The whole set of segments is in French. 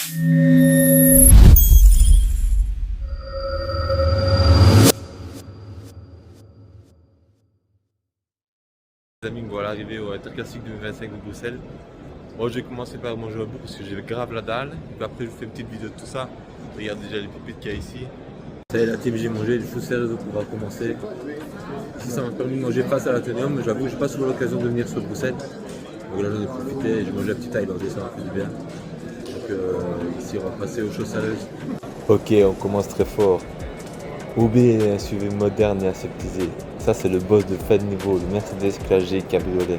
Les amis, voilà arrivé au Interclassique 2025 de Bruxelles. Moi, je vais commencer par manger un bout parce que j'ai grave la dalle. Et puis après, je vous fais une petite vidéo de tout ça. Regarde déjà les pépites qu'il y a ici. Ça y est, la team, j'ai mangé, je suis sérieux pour pouvoir commencer. Ici, ça m'a permis de manger face à l'Athénéum, mais j'avoue que j'ai pas souvent l'occasion de venir sur Bruxelles. Donc là, j'en ai profité, j'ai mangé la petite thaïlandaise, ça m'a fait du bien. Donc ici, on va passer aux choses sérieuses. Ok, on commence très fort. Uber est un SUV moderne et aseptisé. Ça, c'est le boss de fin de niveau, le Mercedes Classe G Cabriolet.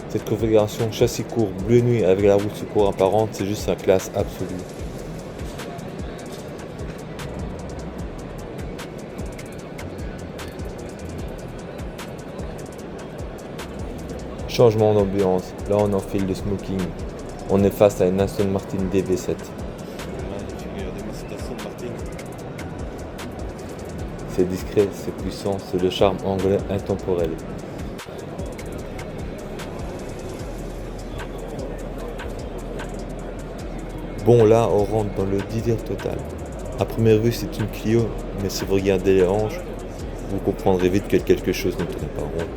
Cette configuration châssis court, bleu nuit avec la roue de secours apparente, c'est juste un classe absolue. Changement d'ambiance, là on enfile le smoking. On est face à une Aston Martin DB7. C'est discret, c'est puissant, c'est le charme anglais intemporel. Bon là, on rentre dans le délire total. À première vue, c'est une Clio, mais si vous regardez les hanches, vous comprendrez vite que quelque chose ne tourne pas rond.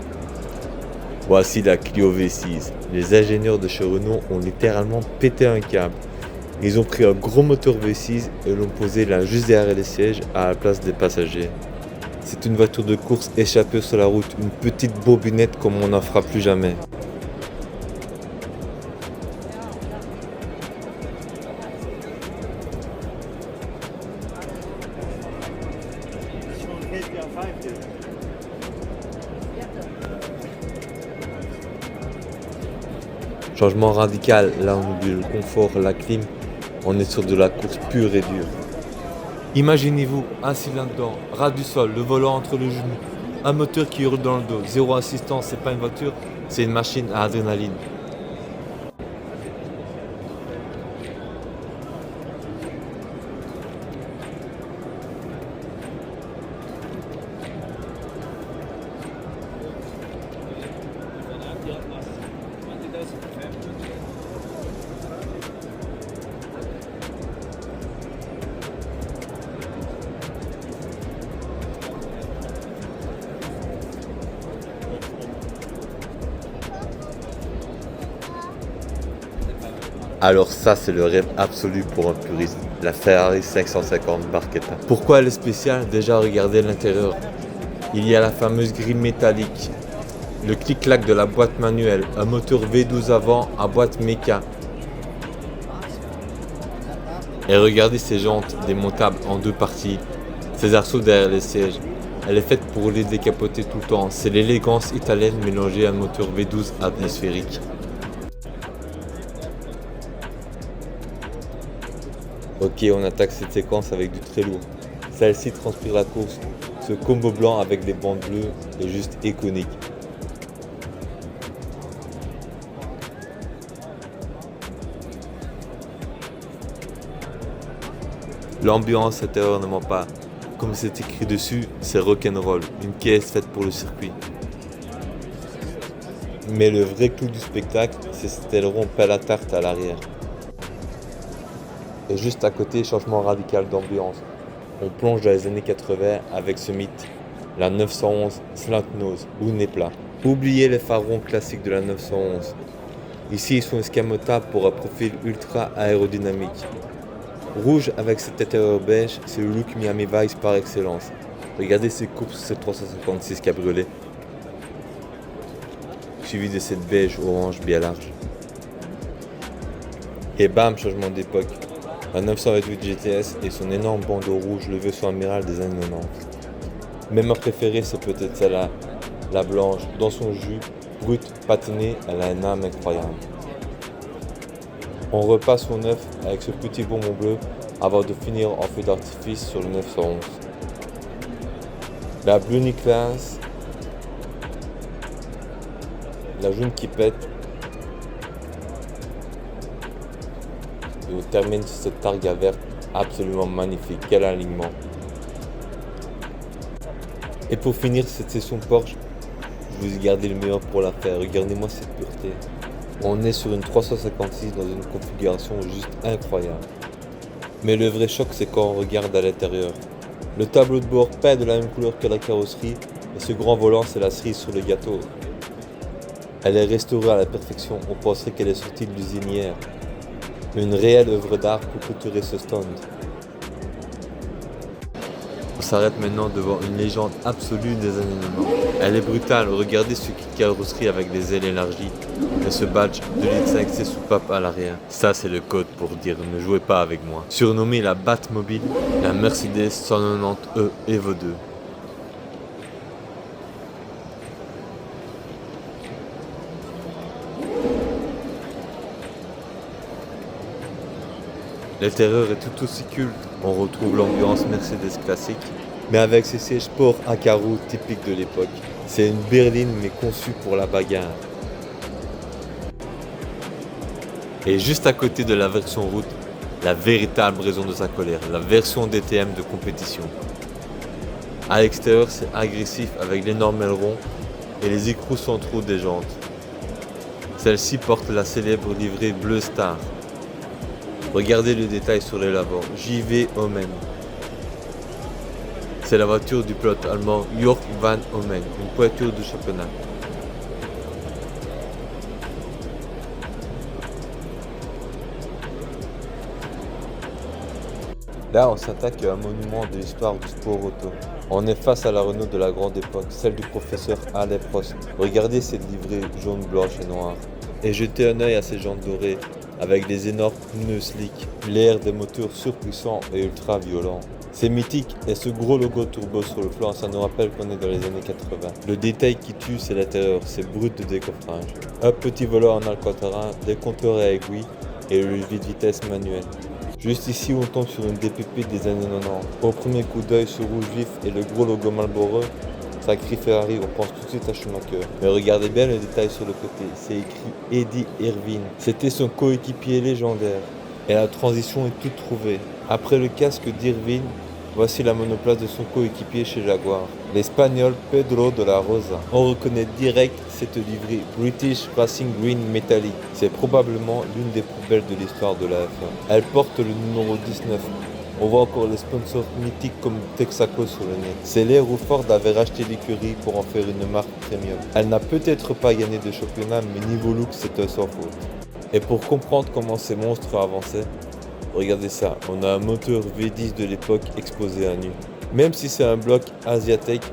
Voici la Clio V6. Les ingénieurs de chez Renault ont littéralement pété un câble. Ils ont pris un gros moteur V6 et l'ont posé là juste derrière les sièges à la place des passagers. C'est une voiture de course échappée sur la route, une petite bobinette comme on n'en fera plus jamais. Changement radical, là on oublie le confort, la clim, on est sur de la course pure et dure. Imaginez-vous assis là-dedans, ras du sol, le volant entre les genoux, un moteur qui hurle dans le dos, zéro assistance, c'est pas une voiture, c'est une machine à adrénaline. Alors ça, c'est le rêve absolu pour un puriste, la Ferrari 550 Barchetta. Pourquoi elle est spéciale? Déjà, regardez l'intérieur. Il y a la fameuse grille métallique, le clic-clac de la boîte manuelle, un moteur V12 avant à boîte méca. Et regardez ces jantes démontables en deux parties, ces arceaux derrière les sièges. Elle est faite pour les décapoter tout le temps. C'est l'élégance italienne mélangée à un moteur V12 atmosphérique. Ok, on attaque cette séquence avec du très lourd. Celle-ci transpire la course. Ce combo blanc avec des bandes bleues est juste iconique. L'ambiance intérieure ne ment pas. Comme c'est écrit dessus, c'est rock'n'roll, une caisse faite pour le circuit. Mais le vrai clou du spectacle, c'est cet aileron pelle à tarte à l'arrière. Et juste à côté, changement radical d'ambiance. On plonge dans les années 80 avec ce mythe, la 911 Slant Nose ou nez plat. Oubliez les phares ronds classiques de la 911. Ici, ils sont escamotables pour un profil ultra aérodynamique. Rouge avec cette intérieur beige, c'est le look Miami Vice par excellence. Regardez ces coupes sur cette 356 cabriolet. Suivi de cette beige orange bien large. Et bam, changement d'époque. La 928 GTS et son énorme bandeau rouge levé sur amiral des années 90. Mais ma préférée, c'est peut-être celle-là, la blanche, dans son jus, brute, patinée, elle a une âme incroyable. On repasse au neuf avec ce petit bonbon bleu avant de finir en feu d'artifice sur le 911. La Blue Class, la jaune qui pète. Et on termine sur cette targa verte absolument magnifique. Quel alignement! Et pour finir cette session Porsche, je vous ai gardé le meilleur pour la faire. Regardez-moi cette pureté. On est sur une 356 dans une configuration juste incroyable. Mais le vrai choc, c'est quand on regarde à l'intérieur. Le tableau de bord peint de la même couleur que la carrosserie, et ce grand volant, c'est la cerise sur le gâteau. Elle est restaurée à la perfection, on penserait qu'elle est sortie de l'usine hier. Une réelle œuvre d'art pour clôturer ce stand. On s'arrête maintenant devant une légende absolue des années 90. Elle est brutale, regardez ce kit carrosserie avec des ailes élargies et ce badge de litre 5C soupape à l'arrière. Ça c'est le code pour dire ne jouez pas avec moi. Surnommée la Batmobile, la Mercedes 190E Evo 2. L'intérieur est tout aussi culte, on retrouve l'ambiance Mercedes classique, mais avec ses sièges sport à carreaux typiques de l'époque. C'est une berline mais conçue pour la bagarre. Et juste à côté de la version route, la véritable raison de sa colère, la version DTM de compétition. À l'extérieur, c'est agressif avec l'énorme aileron et les écrous centraux des jantes. Celle-ci porte la célèbre livrée Bleu Star. Regardez le détail sur les lavants, JV Omen. C'est la voiture du pilote allemand Jörg van Omen, une voiture de championnat. Là, on s'attaque à un monument de l'histoire du sport auto. On est face à la Renault de la grande époque, celle du professeur Alain Prost. Regardez cette livrée jaune, blanche et noire. Et jetez un œil à ces jantes dorées, avec des énormes pneus slick, l'air des moteurs surpuissants et ultra violents. C'est mythique et ce gros logo turbo sur le flanc, ça nous rappelle qu'on est dans les années 80. Le détail qui tue, c'est l'intérieur, c'est brut de décoffrage. Un petit volant en alcantara, des compteurs à aiguilles et le levier de vitesse manuel. Juste ici, on tombe sur une DPP des années 90. Au premier coup d'œil, ce rouge vif et le gros logo Marlboro, ça crie Ferrari, on pense tout de suite à Schumacher. Mais regardez bien le détail sur le côté, c'est écrit Eddie Irvine. C'était son coéquipier légendaire. Et la transition est toute trouvée. Après le casque d'Irvine, voici la monoplace de son coéquipier chez Jaguar, l'Espagnol Pedro de la Rosa. On reconnaît direct cette livrée British Racing Green Metallic. C'est probablement l'une des plus belles de l'histoire de la F1. Elle porte le numéro 19. On voit encore les sponsors mythiques comme Texaco sur le nez. C'est l'ère où Ford avait racheté l'écurie pour en faire une marque premium. Elle n'a peut-être pas gagné de championnat, mais niveau look, c'est un sans faute. Et pour comprendre comment ces monstres avançaient, regardez ça, on a un moteur V10 de l'époque exposé à nu. Même si c'est un bloc asiatique,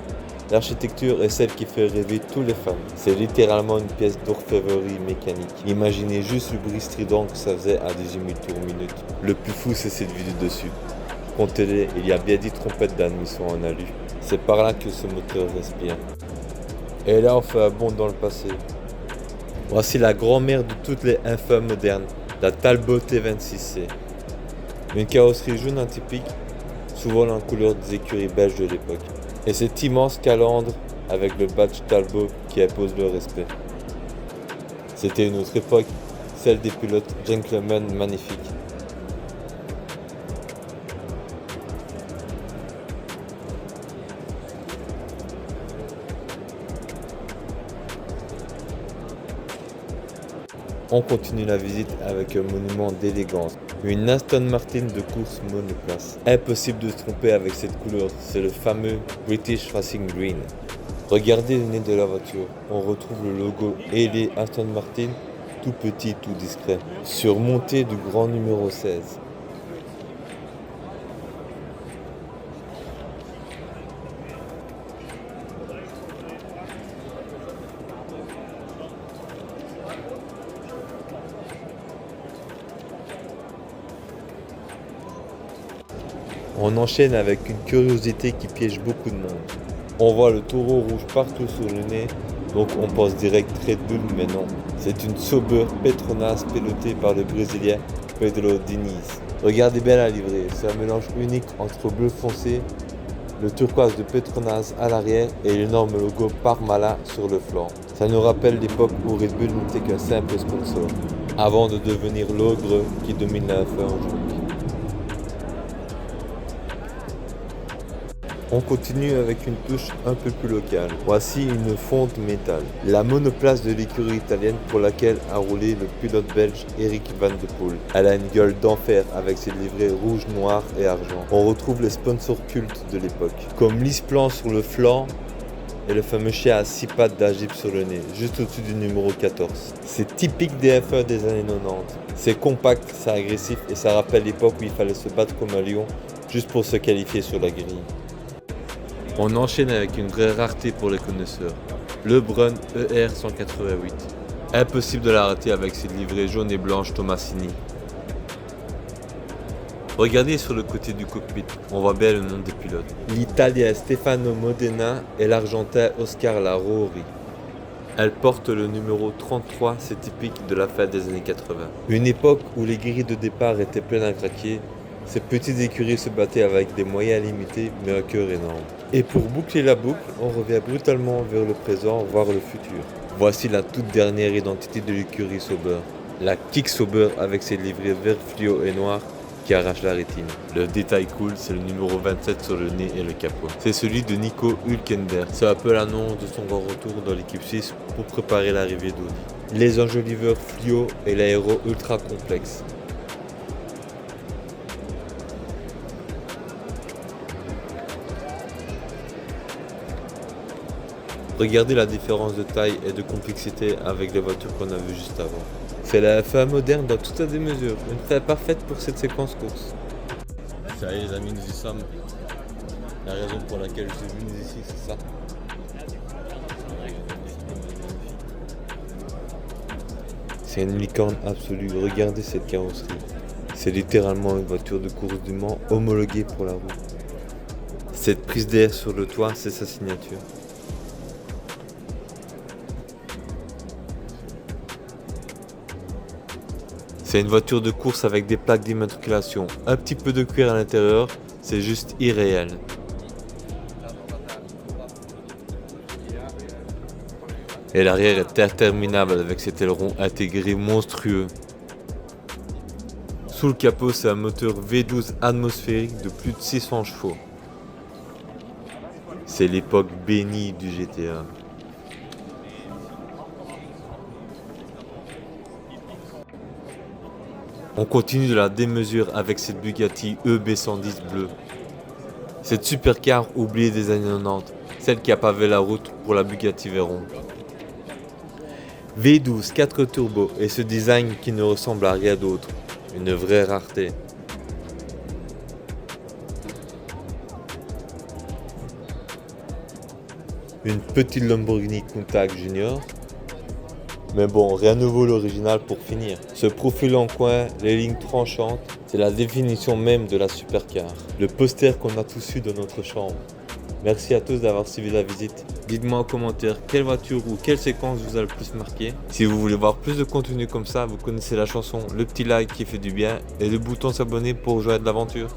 l'architecture est celle qui fait rêver tous les fans. C'est littéralement une pièce d'orfèvrerie mécanique. Imaginez juste le bruit strident que ça faisait à 18 000 tours minute. Le plus fou, c'est cette vue du dessus. Comptez-les, il y a bien 10 trompettes d'admission en alu. C'est par là que ce moteur respire. Et là, on fait un bond dans le passé. Voici la grand-mère de toutes les F1 modernes, la Talbot T26C. Une carrosserie jaune atypique, souvent en couleur des écuries belges de l'époque. Et cet immense calandre avec le badge Talbot qui impose le respect. C'était une autre époque, celle des pilotes gentlemen magnifiques. On continue la visite avec un monument d'élégance, une Aston Martin de course monoplace. Impossible de se tromper avec cette couleur, c'est le fameux British Racing Green. Regardez le nez de la voiture, on retrouve le logo ailé Aston Martin, tout petit, tout discret, surmonté du grand numéro 16. On enchaîne avec une curiosité qui piège beaucoup de monde. On voit le taureau rouge partout sur le nez, donc on pense direct Red Bull, mais non. C'est une Sauber Petronas pilotée par le Brésilien Pedro Diniz. Regardez bien la livrée, c'est un mélange unique entre bleu foncé, le turquoise de Petronas à l'arrière et l'énorme logo Parmalat sur le flanc. Ça nous rappelle l'époque où Red Bull n'était qu'un simple sponsor, avant de devenir l'ogre qui domine la F1 aujourd'hui. On continue avec une touche un peu plus locale. Voici une fonte métal. La monoplace de l'écurie italienne pour laquelle a roulé le pilote belge Eric Van de Poel. Elle a une gueule d'enfer avec ses livrets rouge, noir et argent. On retrouve les sponsors cultes de l'époque, comme l'Isplan sur le flanc et le fameux chien à 6 pattes d'Agip sur le nez, juste au-dessus du numéro 14. C'est typique des F1 des années 90. C'est compact, c'est agressif et ça rappelle l'époque où il fallait se battre comme un lion juste pour se qualifier sur la grille. On enchaîne avec une vraie rareté pour les connaisseurs, le Brun ER 188. Impossible de la rater avec ses livrets jaunes et blanches Tomasini. Regardez sur le côté du cockpit, on voit bien le nom des pilotes. L'Italien Stefano Modena et l'Argentin Oscar Larori. Elle porte le numéro 33, c'est typique de la fin des années 80. Une époque où les grilles de départ étaient pleines à craquer, ces petites écuries se battaient avec des moyens limités mais un cœur énorme. Et pour boucler la boucle, on revient brutalement vers le présent, voire le futur. Voici la toute dernière identité de l'écurie Sauber. La Kick Sauber avec ses livrets vert fluo et noir qui arrache la rétine. Le détail cool, c'est le numéro 27 sur le nez et le capot. C'est celui de Nico Hülkenberg. C'est un peu l'annonce de son grand retour dans l'équipe suisse pour préparer l'arrivée d'Audi. Les enjoliveurs fluo et l'aéro ultra complexe. Regardez la différence de taille et de complexité avec les voitures qu'on a vues juste avant. C'est la F1 moderne dans toute sa démesure, une fin parfaite pour cette séquence course. Ça y est les amis, nous y sommes. La raison pour laquelle je suis venu ici, c'est ça. C'est une licorne absolue, regardez cette carrosserie. C'est littéralement une voiture de course du Mans homologuée pour la route. Cette prise d'air sur le toit, c'est sa signature. C'est une voiture de course avec des plaques d'immatriculation, un petit peu de cuir à l'intérieur, c'est juste irréel. Et l'arrière est interminable avec cet aileron intégré monstrueux. Sous le capot, c'est un moteur V12 atmosphérique de plus de 600 chevaux. C'est l'époque bénie du GTA. On continue de la démesure avec cette Bugatti EB110 bleue. Cette supercar oubliée des années 90, celle qui a pavé la route pour la Bugatti Veyron. V12 4 turbo et ce design qui ne ressemble à rien d'autre, une vraie rareté. Une petite Lamborghini Countach Junior. Mais bon, rien ne vaut l'original pour finir. Ce profil en coin, les lignes tranchantes, c'est la définition même de la supercar. Le poster qu'on a tous eu dans notre chambre. Merci à tous d'avoir suivi la visite. Dites-moi en commentaire quelle voiture ou quelle séquence vous a le plus marqué. Si vous voulez voir plus de contenu comme ça, vous connaissez la chanson, le petit like qui fait du bien et le bouton s'abonner pour jouer à de l'aventure.